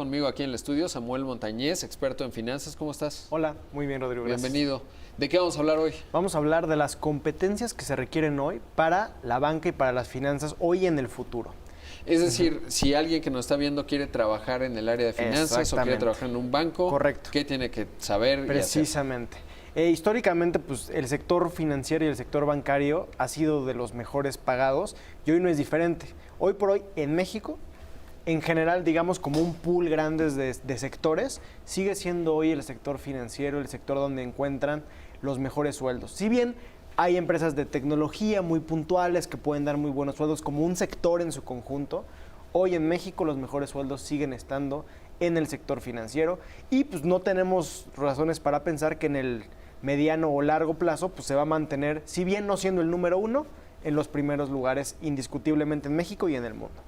conmigo aquí en el estudio Samuel Montañez, experto en finanzas. ¿Cómo estás? Hola, muy bien, Rodrigo. Gracias. Bienvenido. ¿De qué vamos a hablar hoy? Vamos a hablar de las competencias que se requieren hoy para la banca y para las finanzas hoy y en el futuro. Es decir, si alguien que nos está viendo quiere trabajar en el área de finanzas o quiere trabajar en un banco, correcto, ¿qué tiene que saber? Precisamente. Históricamente, pues el sector financiero y el sector bancario ha sido de los mejores pagados y hoy no es diferente. Hoy por hoy en México, en general, digamos como un pool grande de sectores, sigue siendo hoy el sector financiero, el sector donde encuentran los mejores sueldos. Si bien hay empresas de tecnología muy puntuales que pueden dar muy buenos sueldos como un sector en su conjunto, hoy en México los mejores sueldos siguen estando en el sector financiero y pues no tenemos razones para pensar que en el mediano o largo plazo pues se va a mantener, si bien no siendo el número uno, en los primeros lugares indiscutiblemente en México y en el mundo.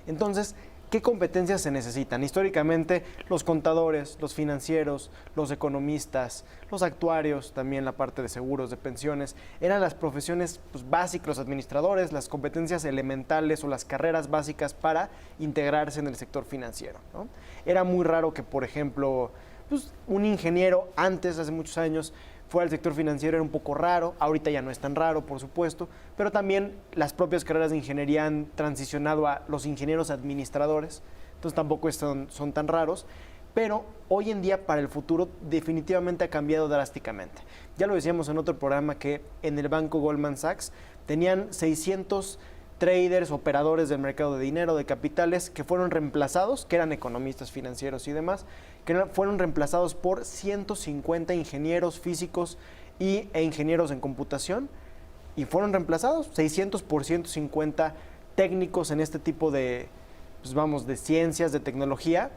Entonces, ¿qué competencias se necesitan? Históricamente, los contadores, los financieros, los economistas, los actuarios, también la parte de seguros, de pensiones, eran las profesiones pues, básicas, los administradores, las competencias elementales o las carreras básicas para integrarse en el sector financiero, ¿no? Era muy raro que, por ejemplo, pues, un ingeniero antes, hace muchos años, fuera del sector financiero, era un poco raro, ahorita ya no es tan raro, por supuesto, pero también las propias carreras de ingeniería han transicionado a los ingenieros administradores, entonces tampoco son tan raros, pero hoy en día para el futuro definitivamente ha cambiado drásticamente. Ya lo decíamos en otro programa que en el banco Goldman Sachs tenían 600 traders, operadores del mercado de dinero, de capitales, que fueron reemplazados, que eran economistas financieros y demás, que fueron reemplazados por 150 ingenieros físicos e ingenieros en computación, y fueron reemplazados 600 por 150 técnicos en este tipo de, pues vamos, de ciencias, de tecnología,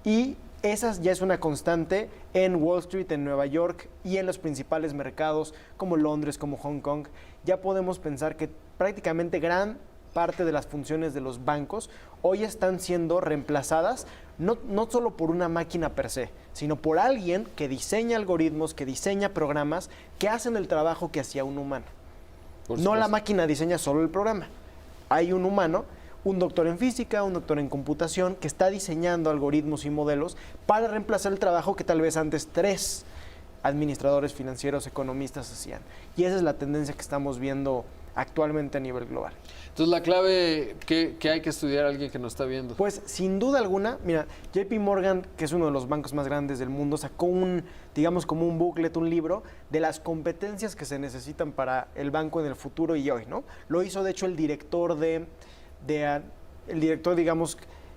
y esa ya es una constante en Wall Street, en Nueva York y en los principales mercados como Londres, como Hong Kong. Ya podemos pensar que prácticamente gran parte de las funciones de los bancos hoy están siendo reemplazadas no solo por una máquina per se, sino por alguien que diseña algoritmos, que diseña programas que hacen el trabajo que hacía un humano. No la máquina diseña solo el programa. Hay un humano, un doctor en física, un doctor en computación, que está diseñando algoritmos y modelos para reemplazar el trabajo que tal vez antes 3 administradores financieros, economistas hacían. Y esa es la tendencia que estamos viendo actualmente a nivel global. Entonces, la clave que hay que estudiar a alguien que nos está viendo. Pues, sin duda alguna, mira, JP Morgan, que es uno de los bancos más grandes del mundo, sacó digamos como un booklet, un libro, de las competencias que se necesitan para el banco en el futuro y hoy, ¿no? Lo hizo, de hecho, el director digamos,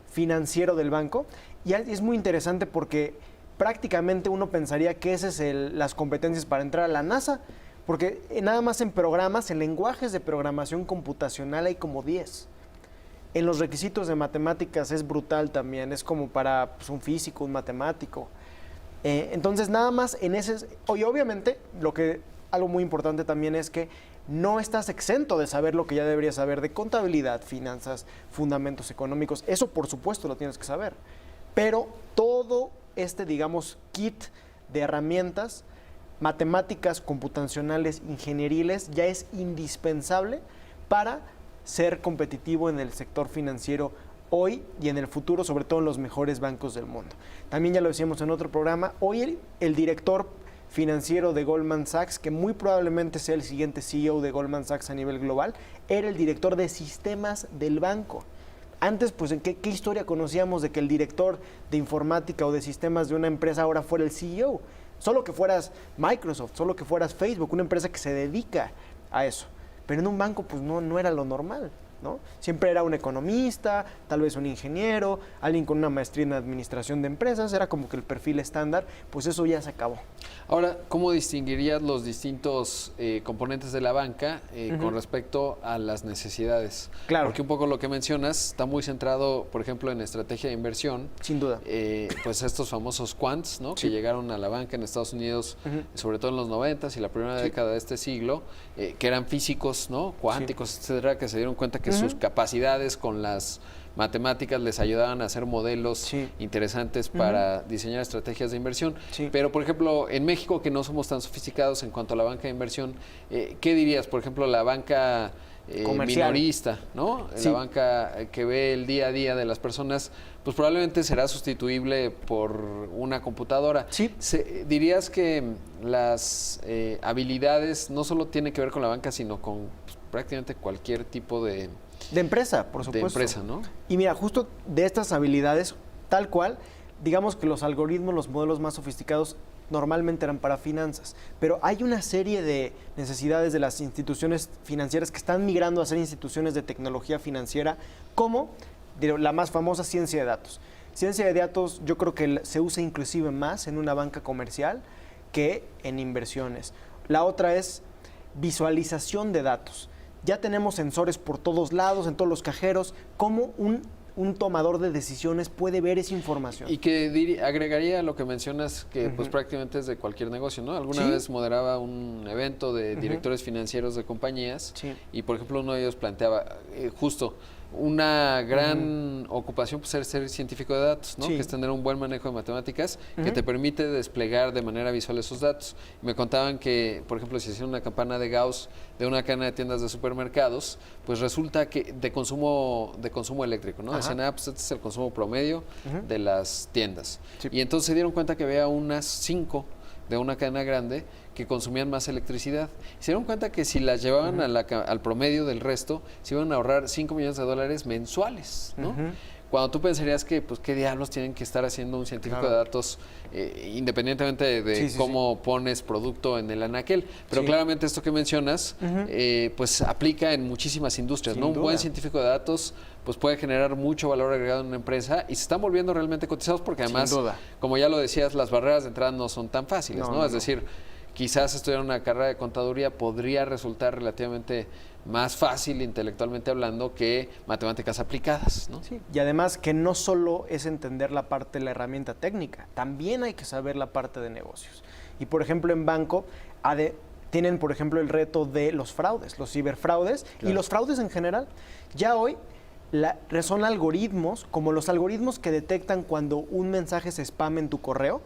financiero del banco. Y es muy interesante porque prácticamente uno pensaría que esas son las competencias para entrar a la NASA, porque nada más en programas, en lenguajes de programación computacional hay como 10. En los requisitos de matemáticas es brutal también, es como para pues, un físico, un matemático. Entonces nada más en ese... Y obviamente algo muy importante también es que no estás exento de saber lo que ya deberías saber de contabilidad, finanzas, fundamentos económicos. Eso por supuesto lo tienes que saber. Pero todo digamos, kit de herramientas matemáticas, computacionales, ingenieriles, ya es indispensable para ser competitivo en el sector financiero hoy y en el futuro, sobre todo en los mejores bancos del mundo. También ya lo decíamos en otro programa, hoy el director financiero de Goldman Sachs, que muy probablemente sea el siguiente CEO de Goldman Sachs a nivel global, era el director de sistemas del banco. Antes, pues, ¿en qué historia conocíamos de que el director de informática o de sistemas de una empresa ahora fuera el CEO? Solo que fueras Microsoft, solo que fueras Facebook, una empresa que se dedica a eso. Pero en un banco, pues, no era lo normal, ¿no? Siempre era un economista, tal vez un ingeniero, alguien con una maestría en administración de empresas, era como que el perfil estándar, pues eso ya se acabó. Ahora, ¿cómo distinguirías los distintos componentes de la banca con respecto a las necesidades? Claro. Porque un poco lo que mencionas está muy centrado, por ejemplo, en estrategia de inversión. Sin duda. Pues estos famosos quants, ¿no? Sí. Que llegaron a la banca en Estados Unidos, sobre todo en los 90s y la primera década de este siglo, que eran físicos, ¿no? Cuánticos, etcétera, que se dieron cuenta que sus capacidades con las matemáticas les ayudaban a hacer modelos interesantes para diseñar estrategias de inversión. Sí. Pero, por ejemplo, en México, que no somos tan sofisticados en cuanto a la banca de inversión, ¿qué dirías? Por ejemplo, la banca minorista, ¿no? Sí. La banca que ve el día a día de las personas, pues probablemente será sustituible por una computadora. Sí. ¿Dirías que las habilidades no solo tienen que ver con la banca, sino con pues, prácticamente cualquier tipo de empresa, por supuesto. De empresa, ¿no? Y mira, justo de estas habilidades, tal cual, digamos que los algoritmos, los modelos más sofisticados normalmente eran para finanzas, pero hay una serie de necesidades de las instituciones financieras que están migrando a ser instituciones de tecnología financiera, como la más famosa ciencia de datos. Ciencia de datos yo creo que se usa inclusive más en una banca comercial que en inversiones. La otra es visualización de datos. Ya tenemos sensores por todos lados, en todos los cajeros, cómo un tomador de decisiones puede ver esa información. Y que agregaría lo que mencionas, que pues prácticamente es de cualquier negocio, ¿no? Alguna vez moderaba un evento de directores financieros de compañías y, por ejemplo, uno de ellos planteaba justo una gran ocupación pues, ser científico de datos, ¿no? Que es tener un buen manejo de matemáticas que te permite desplegar de manera visual esos datos. Y me contaban que, por ejemplo, si hicieron una campana de Gauss de una cadena de tiendas de supermercados, pues resulta que de consumo eléctrico, ¿no? Decían, pues este es el consumo promedio de las tiendas. Sí. Y entonces se dieron cuenta que había unas 5 de una cadena grande que consumían más electricidad. Se dieron cuenta que si las llevaban al promedio del resto, se iban a ahorrar $5 millones mensuales, ¿no? Cuando tú pensarías que, pues, ¿qué diablos tienen que estar haciendo un científico de datos independientemente de cómo pones producto en el anaquel? Pero claramente esto que mencionas, pues, aplica en muchísimas industrias, ¿no? Un buen científico de datos pues puede generar mucho valor agregado en una empresa y se están volviendo realmente cotizados porque además, como ya lo decías, las barreras de entrada no son tan fáciles, ¿no? Es decir, quizás estudiar una carrera de contaduría podría resultar relativamente más fácil intelectualmente hablando que matemáticas aplicadas, ¿no? Sí, y además que no solo es entender la parte de la herramienta técnica, también hay que saber la parte de negocios. Y por ejemplo en banco tienen por ejemplo el reto de los fraudes, los ciberfraudes y los fraudes en general. Ya hoy son algoritmos, como los algoritmos que detectan cuando un mensaje se spam en tu correo.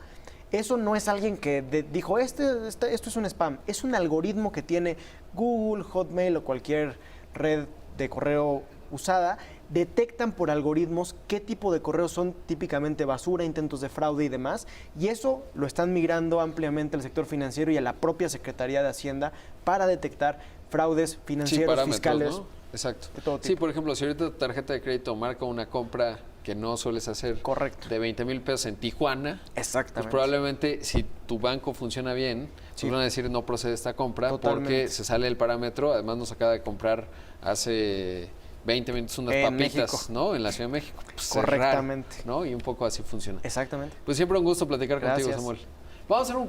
Eso no es alguien que dijo, esto es un spam. Es un algoritmo que tiene Google, Hotmail o cualquier red de correo usada. Detectan por algoritmos qué tipo de correos son típicamente basura, intentos de fraude y demás. Y eso lo están migrando ampliamente al sector financiero y a la propia Secretaría de Hacienda para detectar fraudes financieros, fiscales. ¿no? Exacto. Sí, por ejemplo, si ahorita tu tarjeta de crédito marca una compra que no sueles hacer de 20,000 pesos en Tijuana, pues probablemente si tu banco funciona bien, pues van a decir no procede esta compra porque se sale el parámetro. Además nos acaba de comprar hace 20 minutos unas papitas, México, ¿no? En la Ciudad de México. Pues correctamente. Raro, ¿no? Y un poco así funciona. Exactamente. Pues siempre un gusto platicar contigo, Samuel. Vamos a hacer un